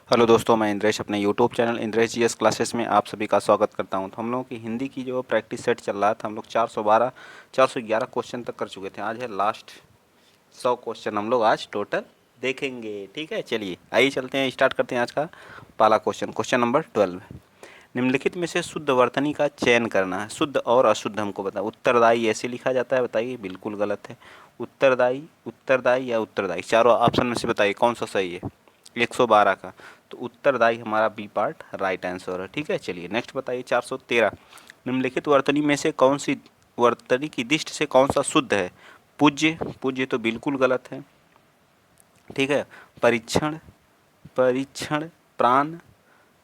Hello दोस्तों, मैं इंद्रेश अपने YouTube channel Indresh GS classes में आप सभी का स्वागत करता हूं। तो हम लोगों की हिंदी की जो प्रैक्टिस सेट चल रहा था, हम लोग 411 क्वेश्चन तक कर चुके थे। आज है लास्ट 100 क्वेश्चन हम लोग आज टोटल देखेंगे। ठीक है, चलिए आइए चलते हैं, स्टार्ट करते हैं आज का पहला क्वेश्चन। क्वेश्चन नंबर 12, निम्नलिखित में से शुद्ध वर्तनी का चयन करना है। शुद्ध और अशुद्ध हमको बताओ। उत्तरदायी ऐसे लिखा जाता है, बताइए। बिल्कुल गलत है। उत्तरदायी, उत्तरदायी या उत्तरदायी, चारों ऑप्शन में से बताइए कौन सा सही है 112 का। तो उत्तरदायी हमारा बी पार्ट राइट आंसर है। ठीक है, चलिए नेक्स्ट बताइए। 413, निम्नलिखित वर्तनी में से कौन सी वर्तनी की दृष्टि से कौन सा शुद्ध है। पूज्य, पूज्य तो बिल्कुल गलत है। ठीक है। परीक्षण, परीक्षण। प्राण,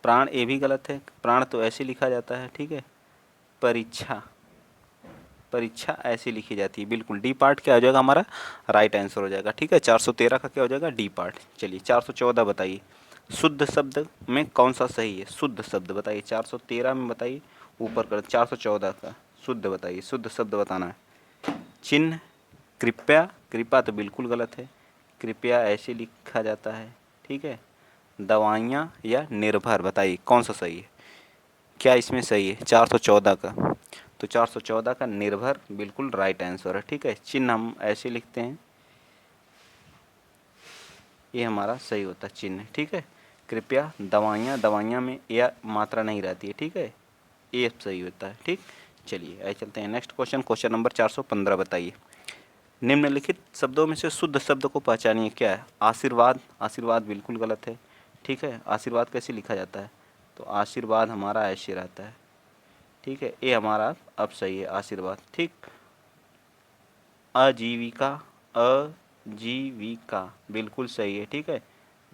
प्राण ये भी गलत है। प्राण तो ऐसे लिखा जाता है। ठीक है। परीक्षा, परीक्षा ऐसी लिखी जाती है। बिल्कुल डी पार्ट क्या हो जाएगा हमारा राइट आंसर हो जाएगा। ठीक है, 413 का क्या हो जाएगा डी पार्ट। चलिए 414 बताइए, शुद्ध शब्द में कौन सा सही है। शुद्ध शब्द बताइए, 413 में बताइए, ऊपर कर 414 का शुद्ध बताइए, शुद्ध शब्द बताना है। चिन्ह, कृपया, कृपा तो बिल्कुल गलत है। कृपया ऐसे लिखा जाता है। ठीक है। दवाइयाँ या निर्भर, बताइए कौन सा सही है। क्या इसमें सही है 414 का। तो 414 का निर्भर बिल्कुल राइट आंसर है। ठीक है। चिन्ह हम ऐसे लिखते हैं, ये हमारा सही होता है चिन्ह। ठीक है। कृपया, दवाइयाँ, दवाइयाँ में यह मात्रा नहीं रहती है। ठीक है, ये सही होता है। ठीक, चलिए आइए चलते हैं नेक्स्ट क्वेश्चन। क्वेश्चन नंबर 415 बताइए, निम्नलिखित शब्दों में से शुद्ध शब्द को पहचानिए। क्या है। आशीर्वाद, आशीर्वाद बिल्कुल गलत है। ठीक है। आशीर्वाद कैसे लिखा जाता है। तो आशीर्वाद हमारा ऐसे रहता है। ठीक है, ये हमारा अब सही है आशीर्वाद। ठीक। आजीविका, आजीविका बिल्कुल सही है। ठीक है,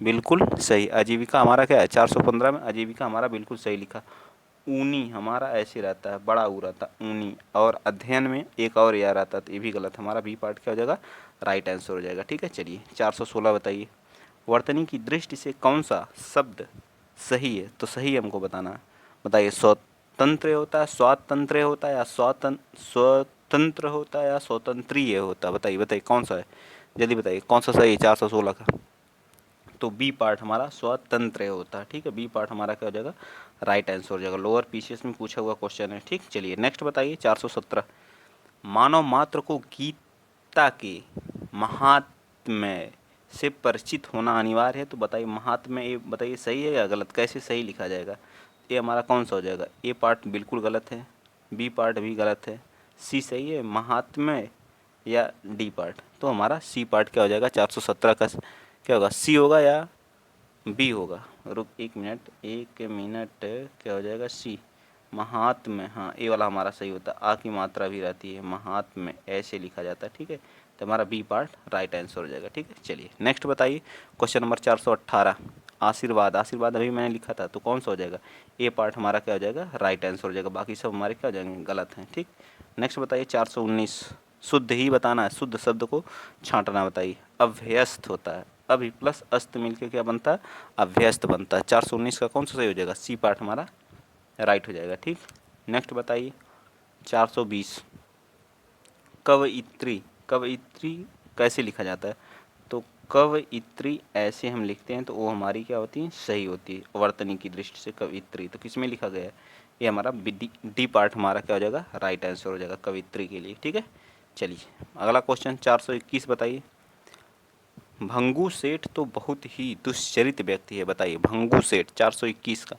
बिल्कुल सही। आजीविका हमारा क्या है 415 में, आजीविका हमारा बिल्कुल सही लिखा। ऊनी हमारा ऐसे रहता है, बड़ा ऊ रहता है ऊनी। और अध्ययन में एक और या रहता है, तो ये भी गलत। हमारा बी पार्ट क्या हो जाएगा राइट आंसर हो जाएगा। ठीक है, चलिए 416 बताइए, वर्तनी की दृष्टि से कौन सा शब्द सही है। तो सही हमको बताना है, बताइए। स्वतंत्र होता है, स्वातंत्र्य होता है, या स्वतंत्र होता है, या स्वतंत्रीय होता है। बताइए बताइए कौन सा है, जल्दी बताइए कौन सा सही है 416 का। तो बी पार्ट हमारा स्वतंत्र होता है। ठीक है, बी पार्ट हमारा क्या हो जाएगा राइट आंसर हो जाएगा। लोअर पीसीएस में पूछा हुआ क्वेश्चन है। ठीक, चलिए नेक्स्ट बताइए 417, मानव मात्र को गीता के महात्म्य से परिचित होना अनिवार्य है। तो बताइए महात्म्य, ये बताइए सही है या गलत, कैसे सही लिखा जाएगा। ये हमारा कौन सा हो जाएगा। ए पार्ट बिल्कुल गलत है, बी पार्ट भी गलत है, सी सही है महात्म्य या डी पार्ट। तो हमारा सी पार्ट क्या हो जाएगा 417 का क्या होगा, सी होगा या बी होगा। रुक एक मिनट, एक मिनट, क्या हो जाएगा सी महात्म्य। हाँ, ए वाला हमारा सही होता है। आ की मात्रा भी रहती है, महात्म्य ऐसे लिखा जाता है। ठीक है, तो हमारा बी पार्ट राइट आंसर हो जाएगा। ठीक है, चलिए नेक्स्ट बताइए। क्वेश्चन नंबर 418, आशीर्वाद, आशीर्वाद अभी मैंने लिखा था, तो कौन सा हो जाएगा। ए पार्ट हमारा क्या हो जाएगा राइट आंसर हो जाएगा, बाकी सब हमारे क्या हो जाएंगे गलत हैं। ठीक, नेक्स्ट बताइए 419, शुद्ध ही बताना है, शुद्ध शब्द को छांटना बताइए। अभ्यस्त होता है, अभि प्लस अस्त मिलके क्या बनता है अभ्यस्त बनता है। 419 का कौन सा सही हो जाएगा, सी पार्ट हमारा राइट हो जाएगा। ठीक, नेक्स्ट बताइए 420, कवयित्री, कवयित्री कैसे लिखा जाता है। तो कवयित्री ऐसे हम लिखते हैं, तो वो हमारी क्या होती है सही होती है वर्तनी की दृष्टि से। कवयित्री तो किस में लिखा गया है, ये हमारा डी पार्ट हमारा क्या हो जाएगा राइट आंसर हो जाएगा कवयित्री के लिए। ठीक है, चलिए अगला क्वेश्चन 421 बताइए, भंगू सेठ तो बहुत ही दुश्चरित व्यक्ति है। बताइए भंगू सेठ 421 का,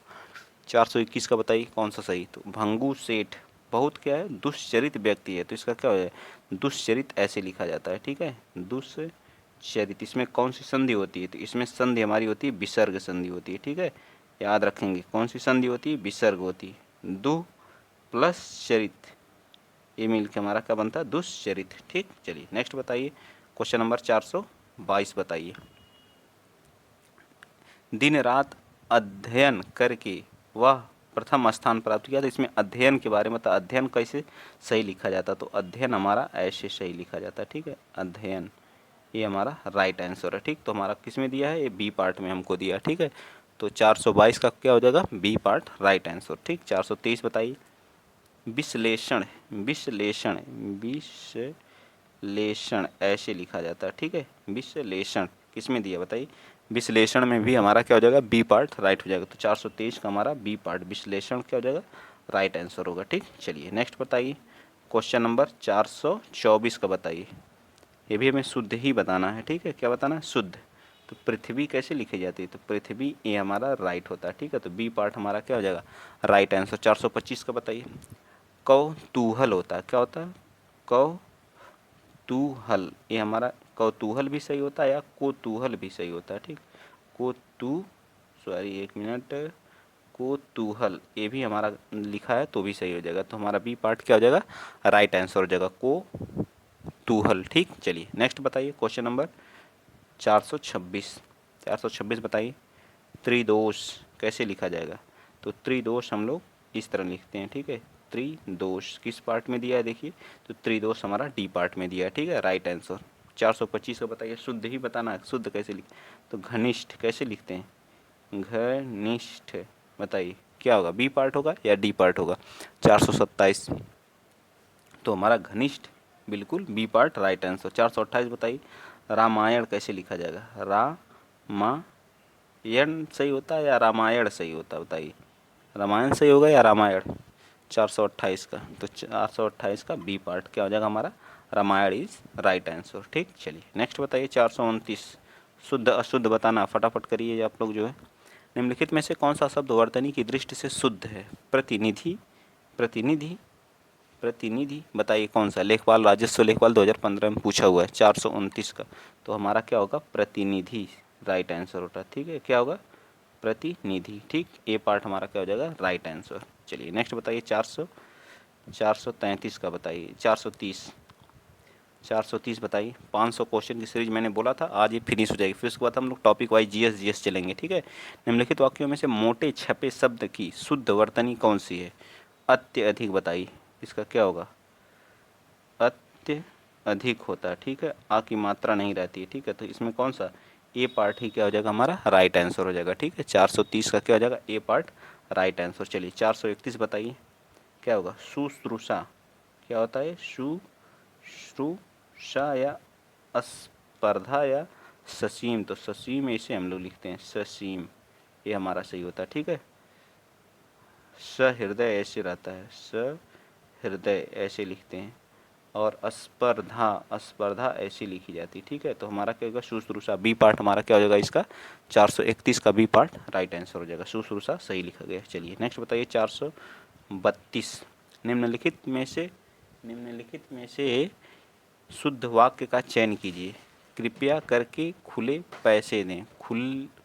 421 का बताइए कौन सा सही। तो भंगू सेठ बहुत क्या है दुश्चरित व्यक्ति है, तो इसका क्या हो जाए दुश्चरित ऐसे लिखा जाता है। ठीक है, दुश्चरित, इसमें कौन सी संधि होती है। तो इसमें संधि हमारी होती है विसर्ग संधि होती है। ठीक है, याद रखेंगे कौन सी संधि होती है विसर्ग होती है। दु प्लस चरित, ये मिल के हमारा क्या बनता है दुश्चरित। ठीक, चलिए नेक्स्ट बताइए क्वेश्चन नंबर 422 बताइए, दिन रात अध्ययन करके वह प्रथम स्थान प्राप्त किया। तो इसमें अध्ययन के बारे में, तो अध्ययन कैसे सही लिखा जाता, तो अध्ययन हमारा ऐसे सही लिखा जाता है। ठीक है, अध्ययन ये हमारा राइट आंसर है। ठीक, तो हमारा किस में दिया है, ये बी पार्ट में हमको दिया। ठीक है, तो 422 का क्या हो जाएगा बी पार्ट राइट आंसर। ठीक, 423 बताइए, विश्लेषण, विश्लेषण, विश्लेषण ऐसे लिखा जाता है। ठीक है, विश्लेषण किस में दिया बताइए, विश्लेषण में भी हमारा क्या हो जाएगा, बी पार्ट राइट हो जाएगा। तो 423 का हमारा बी पार्ट विश्लेषण क्या हो जाएगा, राइट आंसर होगा। ठीक, चलिए नेक्स्ट बताइए क्वेश्चन नंबर 424 का बताइए। ये भी हमें शुद्ध ही बताना है, ठीक है, क्या बताना है, शुद्ध। तो पृथ्वी कैसे लिखी जाती है, तो पृथ्वी ये हमारा राइट होता है, ठीक है। तो बी पार्ट हमारा क्या हो जाएगा, राइट आंसर। 425 का बताइए। कौतूहल होता है, क्या होता है, कौतूहल, ये हमारा कौतूहल भी सही होता है या कोतूहल भी सही होता है, ठीक। सॉरी एक मिनट, कोतूहल ये भी हमारा लिखा है तो भी सही हो जाएगा। तो हमारा बी पार्ट क्या हो जाएगा, राइट आंसर हो जाएगा, कोतूहल। ठीक, चलिए नेक्स्ट बताइए क्वेश्चन नंबर 426। 426 बताइए। त्रिदोष कैसे लिखा जाएगा, तो त्रिदोष हम लोग इस तरह लिखते हैं, ठीक है। त्रिदोष किस पार्ट में दिया है देखिए, तो त्रिदोष हमारा डी पार्ट में दिया है, ठीक है, राइट आंसर। 425 को बताइए, शुद्ध ही बताना है, शुद्ध कैसे लिख, तो घनिष्ठ कैसे लिखते हैं, घनिष्ठ, बताइए क्या होगा, बी पार्ट होगा या डी पार्ट होगा। 427 तो हमारा घनिष्ठ बिल्कुल बी पार्ट राइट आंसर। 428 बताइए। रामायण कैसे लिखा जाएगा, रामायण सही होता है या रामायण सही होता है, बताइए रामायण सही होगा या रामायण। 428 का, तो 428 का बी पार्ट क्या हो जाएगा हमारा, रामायण इज राइट आंसर। ठीक, चलिए नेक्स्ट बताइए 429। शुद्ध अशुद्ध बताना, फटाफट करिए आप लोग जो है। निम्नलिखित में से कौन सा शब्द वर्तनी की दृष्टि से शुद्ध है, प्रतिनिधि, प्रतिनिधि, प्रतिनिधि, बताइए कौन सा। लेखपाल, राजस्व लेखपाल 2015 में पूछा हुआ है 429 का, तो हमारा क्या होगा, प्रतिनिधि राइट आंसर होता है, ठीक है, क्या होगा, प्रतिनिधि। ठीक, ए पार्ट हमारा क्या हो जाएगा, राइट आंसर। चलिए नेक्स्ट बताइए 433 का बताइए। 430 बताइए। 500 क्वेश्चन की सीरीज मैंने बोला था आज ये फिनिश हो जाएगी, फिर उसके बाद हम लोग टॉपिक वाइज जीएस चलेंगे, ठीक है। निम्नलिखित वाक्यों में से मोटे छपे शब्द की शुद्ध वर्तनी कौन सी है, अत्यधिक, बताइए इसका क्या होगा, अत्यधिक होता है, ठीक है, आ की मात्रा नहीं रहती है, ठीक है। तो इसमें कौन सा, ए पार्ट ही क्या हो जाएगा हमारा, राइट आंसर हो जाएगा, ठीक है। 430 का क्या हो जाएगा, ए पार्ट राइट आंसर। चलिए 431 बताइए क्या होगा, शुश्रूषा, क्या होता है, शुश्रूषा या स्पर्धा या ससीम, तो ससीम ऐसे हम लोग लिखते हैं, ससीम, ये हमारा सही होता है, ठीक है। सहृदय ऐसे रहता है, सहृदय ऐसे लिखते हैं, और स्पर्धा, स्पर्धा ऐसी लिखी जाती है, ठीक है। तो हमारा क्या होगा, शुश्रूषा, बी पार्ट हमारा क्या हो जाएगा इसका, 431 का बी पार्ट राइट आंसर हो जाएगा, शुश्रूषा सही लिखा गया। चलिए नेक्स्ट बताइए 432। निम्नलिखित में से शुद्ध वाक्य का चयन कीजिए। कृपया करके खुले पैसे दें,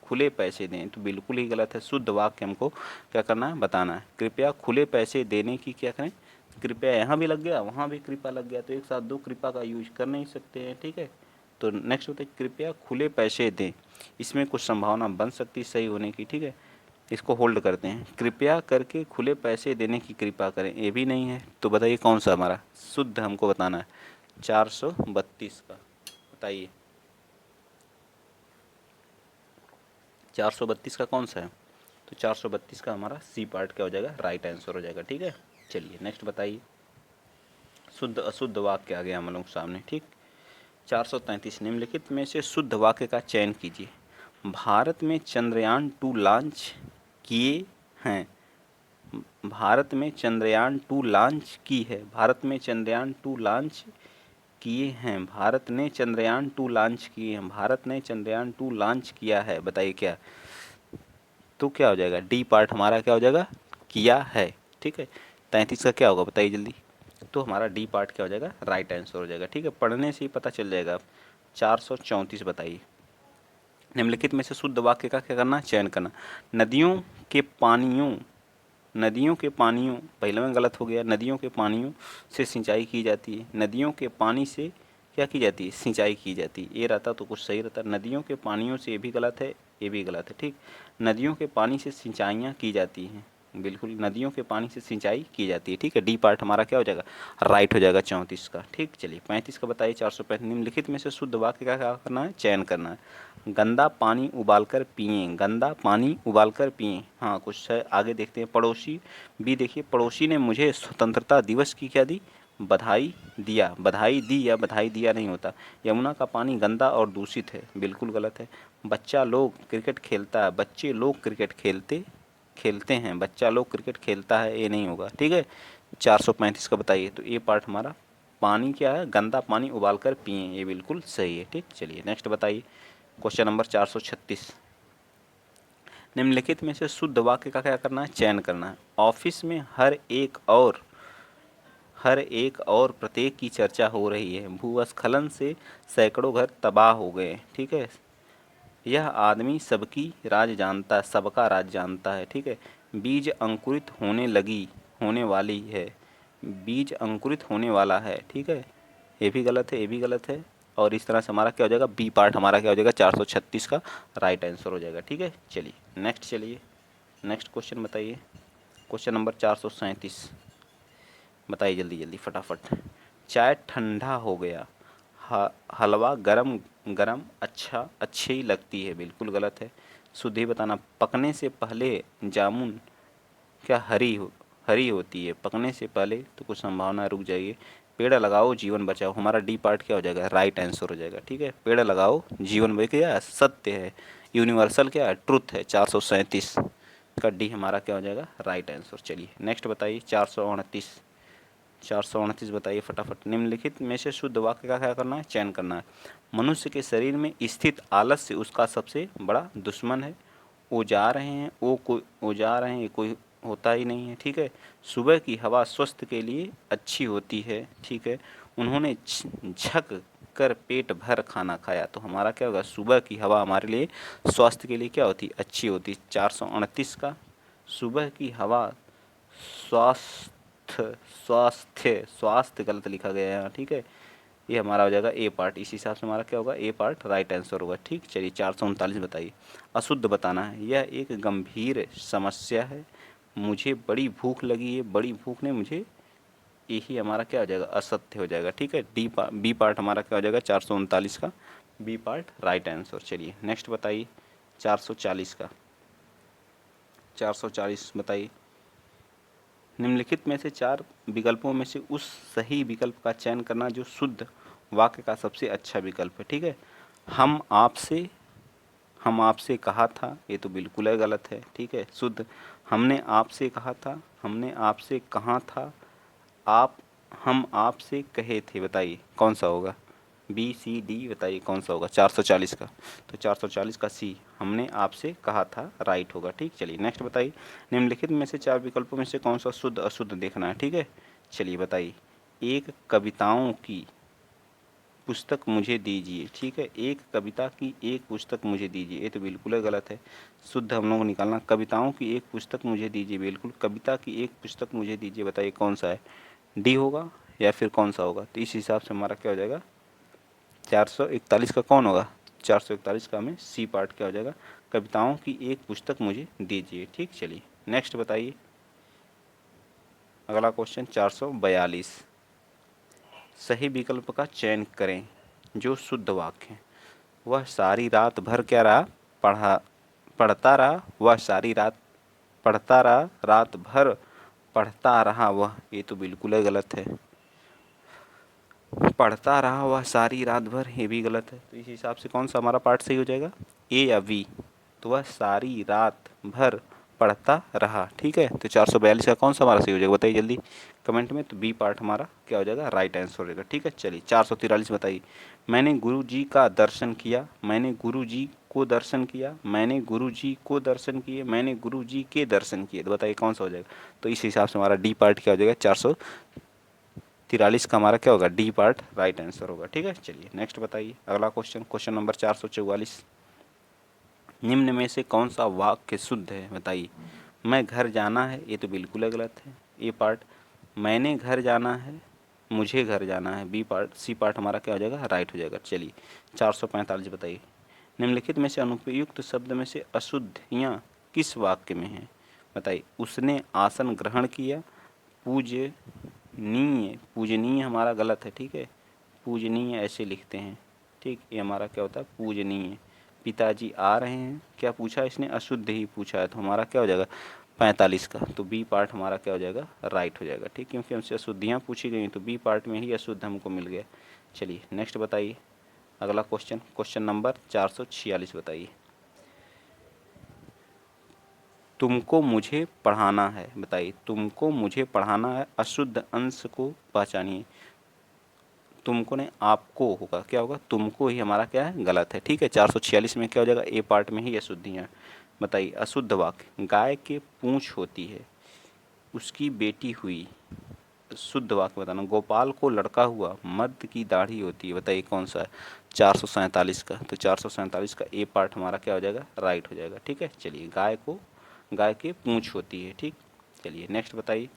खुले पैसे दें, तो बिल्कुल ही गलत है। शुद्ध वाक्य हमको क्या करना है, बताना है। कृपया खुले पैसे देने की क्या करें, कृपया यहाँ भी लग गया वहाँ भी कृपा लग गया, तो एक साथ दो कृपा का यूज कर नहीं सकते हैं, ठीक है। तो नेक्स्ट होता है कृपया खुले पैसे दें, इसमें कुछ संभावना बन सकती है सही होने की, ठीक है। इसको होल्ड करते हैं, कृपया करके खुले पैसे देने की कृपा करें, ये भी नहीं है। तो बताइए कौन सा हमारा शुद्ध हमको बताना है, 432 का बताइए। 432 का कौन सा है, तो 432 का हमारा सी पार्ट क्या हो जाएगा, राइट आंसर हो जाएगा, ठीक है। चलिए नेक्स्ट बताइए। शुद्ध अशुद्ध वाक्य आ गया हम लोग सामने, ठीक। 433 निम्नलिखित में से शुद्ध वाक्य का चयन कीजिए। भारत में चंद्रयान 2 लॉन्च किए हैं, भारत में चंद्रयान 2 लॉन्च की है, भारत में चंद्रयान 2 लॉन्च किए हैं, भारत ने चंद्रयान 2 लॉन्च किए हैं, भारत ने चंद्रयान 2 लॉन्च किया है, बताइए क्या। तो क्या हो जाएगा, डी पार्ट हमारा क्या हो जाएगा, किया है, ठीक है। 33 का क्या होगा बताइए जल्दी, तो हमारा डी पार्ट क्या हो जाएगा, राइट आंसर हो जाएगा, ठीक है, पढ़ने से ही पता चल जाएगा। 434 बताइए। निम्नलिखित में से शुद्ध वाक्य का क्या करना, चयन करना। नदियों के पानियों, नदियों के पानियों, पहले में गलत हो गया, नदियों के पानियों से सिंचाई की जाती है, नदियों के पानी से क्या की जाती है, सिंचाई की जाती है, ये रहता तो कुछ सही रहता। नदियों के पानियों से ये भी गलत है, ये भी गलत है, ठीक। नदियों के पानी से सिंचाइयाँ की जाती हैं, बिल्कुल नदियों के पानी से सिंचाई की जाती है, ठीक है। डी पार्ट हमारा क्या हो जाएगा, राइट हो जाएगा 34 का, ठीक। चलिए 35 का बताइए। 435 निम्नलिखित में से शुद्ध वाक्य का क्या करना है, चयन करना है। गंदा पानी उबालकर पिएं, गंदा पानी उबालकर पिएं, हाँ कुछ है आगे देखते हैं। पड़ोसी, बी देखिए, पड़ोसी ने मुझे स्वतंत्रता दिवस की क्या दी, बधाई दिया, बधाई दी या बधाई दिया नहीं होता। यमुना का पानी गंदा और दूषित है, बिल्कुल गलत है। बच्चा लोग क्रिकेट खेलता है, बच्चे लोग क्रिकेट खेलते हैं, बच्चा लोग क्रिकेट खेलता है, ये नहीं होगा। ठीक है, 435 का बताइए। तो ये पार्ट हमारा पानी क्या है, गंदा पानी उबाल कर पिए, ये बिल्कुल सही है। ठीक, चलिए नेक्स्ट बताइए। क्वेश्चन नंबर 436, निम्नलिखित में से शुद्ध वाक्य का क्या करना है, चयन करना है। ऑफिस में हर एक और प्रत्येक की चर्चा हो रही है। भूस्खलन से सैकड़ों घर तबाह हो गए। ठीक है, यह आदमी सबका राज जानता है। ठीक है, बीज अंकुरित होने वाली है, बीज अंकुरित होने वाला है। ठीक है, ये भी गलत है, ये भी गलत है। और इस तरह से हमारा क्या हो जाएगा, बी पार्ट हमारा क्या हो जाएगा, 436 का राइट आंसर हो जाएगा। ठीक है, चलिए नेक्स्ट क्वेश्चन बताइए। क्वेश्चन नंबर 437, बताइए जल्दी जल्दी फटाफट। चाय ठंडा हो गया, हलवा गरम गरम अच्छी लगती है, बिल्कुल गलत है। शुद्ध ही बताना। पकने से पहले जामुन क्या हरी होती है, पकने से पहले तो कुछ संभावना रुक जाइए। पेड़ लगाओ जीवन बचाओ, हमारा डी पार्ट क्या हो जाएगा, राइट आंसर हो जाएगा। ठीक है, पेड़ लगाओ जीवन बचाओ क्या सत्य है, यूनिवर्सल क्या है, ट्रुथ है। 437 का डी हमारा क्या हो जाएगा, राइट आंसर। चलिए नेक्स्ट बताइए। 429 बताइए फटाफट। निम्नलिखित में से शुद्ध वाक्य का क्या करना है, चयन करना है। मनुष्य के शरीर में स्थित आलस्य उसका सबसे बड़ा दुश्मन है। वो जा रहे हैं, ये कोई होता ही नहीं है। ठीक है, सुबह की हवा स्वास्थ्य के लिए अच्छी होती है। ठीक है, उन्होंने झक कर पेट भर खाना खाया, तो हमारा क्या होगा, सुबह की हवा हमारे लिए स्वास्थ्य के लिए क्या होती, अच्छी होती। 429 का सुबह की हवा स्वास्थ्य स्वास्थ्य गलत लिखा गया है यहाँ। ठीक है, ये हमारा हो जाएगा ए पार्ट। इस हिसाब से हमारा क्या होगा, ए पार्ट राइट आंसर होगा। ठीक, चलिए 439 बताइए। अशुद्ध बताना है। यह एक गंभीर समस्या है, मुझे बड़ी भूख लगी है, बड़ी भूख ने मुझे, यही हमारा क्या हो जाएगा, असत्य हो जाएगा। ठीक है, बी पार्ट हमारा क्या हो जाएगा, 439 का बी पार्ट राइट आंसर। चलिए नेक्स्ट बताइए। 440 का 440 बताइए। निम्नलिखित में से 4 विकल्पों में से उस सही विकल्प का चयन करना जो शुद्ध वाक्य का सबसे अच्छा विकल्प है। ठीक है, हम आपसे हम आपसे कहा था, ये तो बिल्कुल ही गलत है। ठीक है, शुद्ध हमने आपसे कहा था, हमने आपसे कहा था, आप हम आपसे कहे थे, बताइए कौन सा होगा, बी सी डी बताइए कौन सा होगा 440 का। तो 440 का सी हमने आपसे कहा था राइट होगा। ठीक, चलिए नेक्स्ट बताइए। निम्नलिखित में से 4 विकल्पों में से कौन सा शुद्ध अशुद्ध देखना है। ठीक है, चलिए बताइए। एक कविताओं की पुस्तक मुझे दीजिए। ठीक है, एक कविता की एक पुस्तक मुझे दीजिए, ये तो बिल्कुल ही गलत है। शुद्ध हम लोग को निकालना, कविताओं की एक पुस्तक मुझे दीजिए, बिल्कुल कविता की एक पुस्तक मुझे दीजिए, बताइए कौन सा है, डी होगा या फिर कौन सा होगा। तो इस हिसाब से हमारा क्या हो जाएगा, 441 का कौन होगा, 441 का हमें सी पार्ट क्या हो जाएगा, कविताओं की एक पुस्तक मुझे दीजिए। ठीक, चलिए नेक्स्ट बताइए। अगला क्वेश्चन 442, सही विकल्प का चयन करें जो शुद्ध वाक्य है। वह सारी रात भर क्या रहा, पढ़ता रहा, वह सारी रात पढ़ता रहा, रात भर पढ़ता रहा वह, ये तो बिल्कुल ही गलत है। पढ़ता रहा वह सारी रात भर, ये भी गलत है। तो इस हिसाब से कौन सा हमारा पार्ट सही हो जाएगा, ए या बी। तो वह सारी रात भर पढ़ता रहा। ठीक है, तो 442 का कौन सा हमारा सही हो जाएगा, बताइए जल्दी कमेंट में। तो बी पार्ट हमारा क्या हो जाएगा, राइट आंसर हो जाएगा। ठीक है, चलिए 443 बताइए। मैंने गुरु जी का दर्शन किया, मैंने गुरु जी को दर्शन किया, मैंने गुरु जी को दर्शन किए, मैंने गुरु जी के दर्शन किए, तो बताइए कौन सा हो जाएगा। तो इस हिसाब से हमारा डी पार्ट क्या हो जाएगा, 443 का हमारा क्या होगा, डी पार्ट राइट आंसर होगा। ठीक है, चलिए नेक्स्ट बताइए। अगला क्वेश्चन, क्वेश्चन नंबर 444, निम्न में से कौन सा वाक्य शुद्ध है, बताइए। मैं घर जाना है, ये तो बिल्कुल ही गलत है, ए पार्ट। मैंने घर जाना है, मुझे घर जाना है, बी पार्ट। सी पार्ट हमारा क्या हो जाएगा, राइट हो जाएगा। चलिए 445 बताइए। निम्नलिखित में से अनुपयुक्त शब्द में से अशुद्धियाँ किस वाक्य में हैं, बताइए। उसने आसन ग्रहण किया, पूजनीय हमारा गलत है। ठीक है, पूजनीय ऐसे लिखते हैं। ठीक, ये हमारा क्या होता है, पूजनीय। पिताजी आ रहे हैं, क्या पूछा इसने, अशुद्ध ही पूछा है, तो हमारा क्या हो जाएगा 45 का। तो बी पार्ट हमारा क्या हो जाएगा, राइट हो जाएगा। ठीक, क्योंकि हमसे अशुद्धियाँ पूछी गई तो बी पार्ट में ही अशुद्ध हमको मिल गया। चलिए नेक्स्ट बताइए। अगला क्वेश्चन, क्वेश्चन नंबर 446 बताइए। तुमको मुझे पढ़ाना है, बताइए तुमको मुझे पढ़ाना है, अशुद्ध अंश को पहचानिए। तुमको ने आपको होगा, क्या होगा, तुमको ही हमारा क्या है, गलत है, ठीक है। 446 में क्या हो जाएगा, ए पार्ट में ही अशुद्धियाँ। बताइए अशुद्ध वाक्य, गाय के पूंछ होती है, उसकी बेटी हुई। शुद्ध वाक्य बताना, गोपाल को लड़का हुआ, मर्द की दाढ़ी होती है। बताइए कौन सा है, 447 का। तो 447 का ए पार्ट हमारा क्या हो जाएगा, राइट हो जाएगा, ठीक है। चलिए गाय के पूंछ होती है, ठीक। चलिए नेक्स्ट बताइए,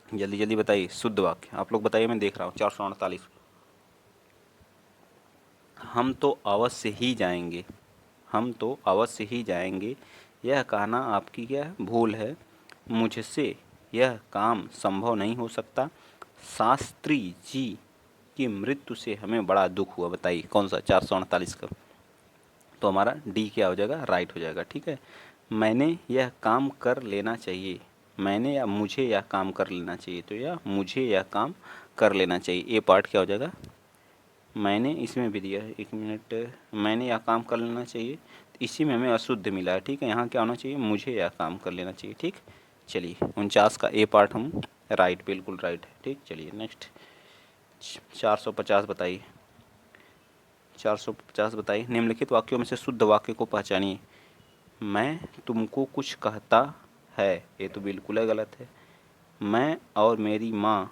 जल्दी जल्दी बताइए शुद्ध वाक्य, आप लोग बताइए, मैं देख रहा हूँ। 448, हम तो अवश्य ही जाएंगे, हम तो अवश्य ही जाएंगे, यह कहना आपकी क्या भूल है, मुझसे यह काम संभव नहीं हो सकता, शास्त्री जी की मृत्यु से हमें बड़ा दुख हुआ। बताइए कौन सा, 448 का। तो हमारा डी क्या हो जाएगा, राइट हो जाएगा, ठीक है। मैंने यह काम कर लेना चाहिए, मैंने या मुझे यह काम कर लेना चाहिए, तो या मुझे यह काम कर लेना चाहिए, ए पार्ट क्या हो जाएगा, मैंने इसमें भी दिया है, 1 मिनट, मैंने यह काम कर लेना चाहिए, इसी में हमें अशुद्ध मिला है, ठीक है। यहाँ क्या होना चाहिए, मुझे यह काम कर लेना चाहिए, ठीक। चलिए 49 का ए पार्ट हम राइट, बिल्कुल राइट है, ठीक। चलिए नेक्स्ट 450 बताइए, 450 बताइए, निम्नलिखित वाक्यों में से शुद्ध वाक्य को पहचानिए। मैं तुमको कुछ कहता है, ये तो बिल्कुल ही गलत है। मैं और मेरी माँ,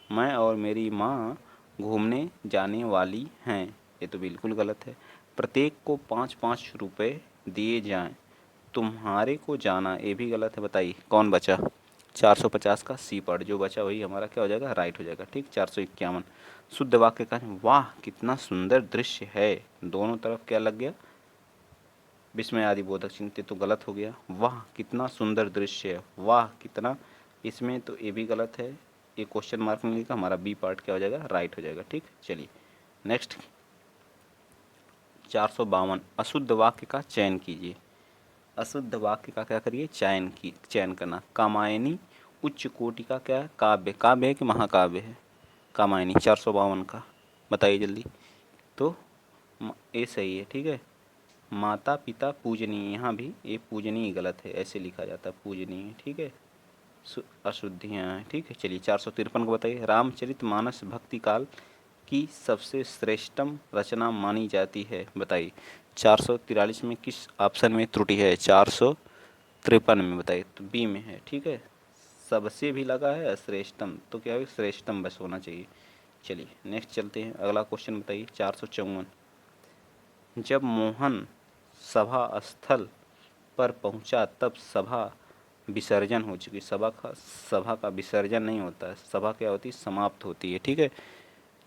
मैं और मेरी माँ घूमने जाने वाली हैं, ये तो बिल्कुल गलत है। प्रत्येक को 5-5 रुपए दिए जाएं, तुम्हारे को जाना, ये भी गलत है। बताइए कौन बचा, 450 का सी पार्ट जो बचा वही हमारा क्या हो जाएगा, राइट हो जाएगा, ठीक। 451 शुद्ध वाक्य का, वाह कितना सुंदर दृश्य है, दोनों तरफ क्या लग गया, विस्मय आदि बोधक चिन्ह, तो गलत हो गया। वाह कितना सुंदर दृश्य है, वाह कितना, इसमें तो ये भी गलत है, ये क्वेश्चन मार्क में लिखा, हमारा बी पार्ट क्या हो जाएगा, राइट हो जाएगा, ठीक। चलिए नेक्स्ट 452 अशुद्ध वाक्य का चयन कीजिए। अशुद्ध वाक्य का क्या करिए, चयन करना। कामायनी उच्च कोटि का क्या काव्य, काव्य है कि महाकाव्य है, कामायनी 452 का, बताइए जल्दी। तो ये सही है, ठीक है। माता पिता पूजनीय, यहाँ भी ये पूजनीय गलत है, ऐसे लिखा जाता है पूजनीय, ठीक है। अशुद्धियाँ हैं, ठीक है। चलिए 453 को बताइए, रामचरित मानस भक्ति काल की सबसे श्रेष्ठतम रचना मानी जाती है। बताइए 443 में किस ऑप्शन में त्रुटि है, 453 में बताइए, तो बी में है, ठीक है। सबसे भी लगा है श्रेष्ठतम, तो क्या है, श्रेष्ठतम बस होना चाहिए। चलिए नेक्स्ट चलते हैं, अगला क्वेश्चन बताइए 454, जब मोहन सभा स्थल पर पहुंचा तब सभा विसर्जन हो चुकी, सभा का विसर्जन नहीं होता है, सभा क्या होती है, समाप्त होती है, ठीक है।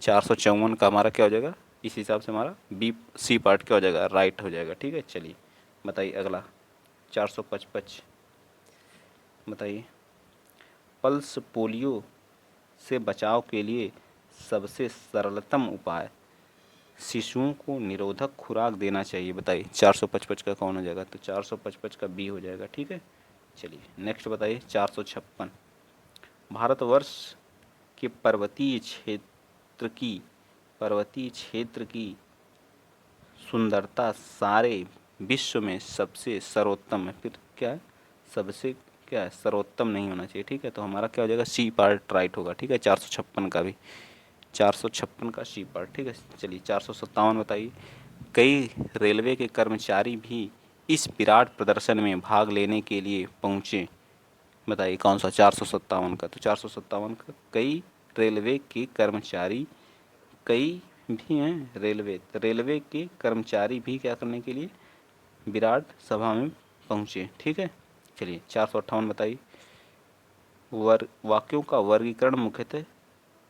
454 का हमारा क्या हो जाएगा, इस हिसाब से हमारा बी सी पार्ट क्या हो जाएगा, राइट हो जाएगा, ठीक है। चलिए बताइए अगला 455 बताइए, पल्स पोलियो से बचाव के लिए सबसे सरलतम उपाय, शिशुओं को निरोधक खुराक देना चाहिए। बताइए 455 का कौन हो जाएगा, तो 455 का बी हो जाएगा, ठीक है। चलिए नेक्स्ट बताइए 456, भारतवर्ष के पर्वतीय क्षेत्र की सुंदरता सारे विश्व में सबसे सर्वोत्तम है, फिर क्या है, सबसे क्या है, सर्वोत्तम नहीं होना चाहिए, ठीक है। तो हमारा क्या हो जाएगा, सी पार्ट राइट होगा, ठीक है। 456 का भी, 456 का सी पार्ट, ठीक है। चलिए 457 बताइए, कई रेलवे के कर्मचारी भी इस विराट प्रदर्शन में भाग लेने के लिए पहुँचे। बताइए कौन सा, 457 का। तो 457 का, कई रेलवे के कर्मचारी, कई भी हैं रेलवे के कर्मचारी भी क्या करने के लिए विराट सभा में पहुँचे, ठीक है। चलिए 458 बताइए, वाक्यों का वर्गीकरण मुख्यतः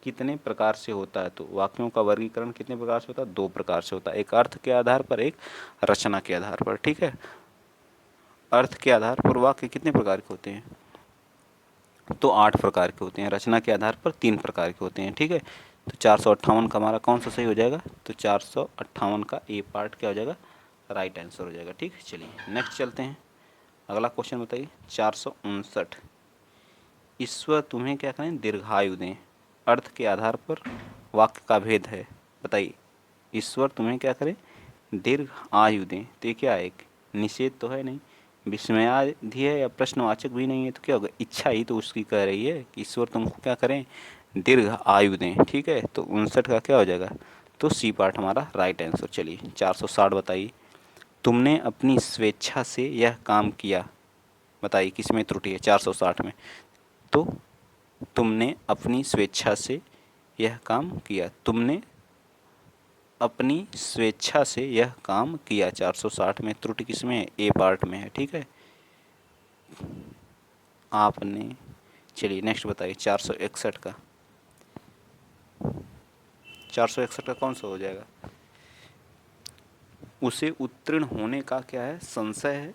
कितने प्रकार से होता है, तो वाक्यों का वर्गीकरण कितने प्रकार से होता है, 2 प्रकार से होता है, एक अर्थ के आधार पर, एक रचना के आधार पर, ठीक है। अर्थ के आधार पर वाक्य कितने प्रकार के होते हैं, तो 8 प्रकार के होते हैं, रचना के आधार पर 3 प्रकार के होते हैं, ठीक है। तो 458 का हमारा कौन सा सही हो जाएगा, तो 458 का ए पार्ट क्या हो जाएगा, राइट आंसर हो जाएगा, ठीक। चलिए नेक्स्ट चलते हैं, अगला क्वेश्चन बताइए 459, ईश्वर तुम्हें क्या करें, दीर्घायु दें, अर्थ के आधार पर वाक्य का भेद है। बताइए ईश्वर तुम्हें क्या करें, दीर्घ आयु दें। तो ये क्या है, एक निषेध तो है नहीं, विस्मयादि है या प्रश्नवाचक भी नहीं है, तो क्या होगा, इच्छा ही तो उसकी कह रही है कि ईश्वर तुमको क्या करें, दीर्घ आयु दें। ठीक है, तो 59 का क्या हो जाएगा, तो सी पार्ट हमारा राइट आंसर। चलिए 460 बताइए, तुमने अपनी स्वेच्छा से यह काम किया। बताइए किसमें त्रुटि है 460 में। तो तुमने अपनी स्वेच्छा से यह काम किया, तुमने अपनी स्वेच्छा से यह काम किया, 460 में त्रुटि किसमें है, ए पार्ट में है। ठीक है, आपने। चलिए नेक्स्ट बताइए 461 का। 461 का कौन सा हो जाएगा, उसे उत्तीर्ण होने का क्या है, संशय है,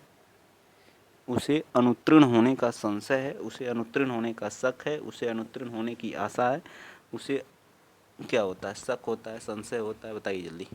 उसे अनुत्तीर्ण होने का संशय है, उसे अनुत्तीर्ण होने का शक है, उसे अनुत्तीर्ण होने की आशा है, उसे क्या होता है, शक होता है, संशय होता है, बताइए जल्दी।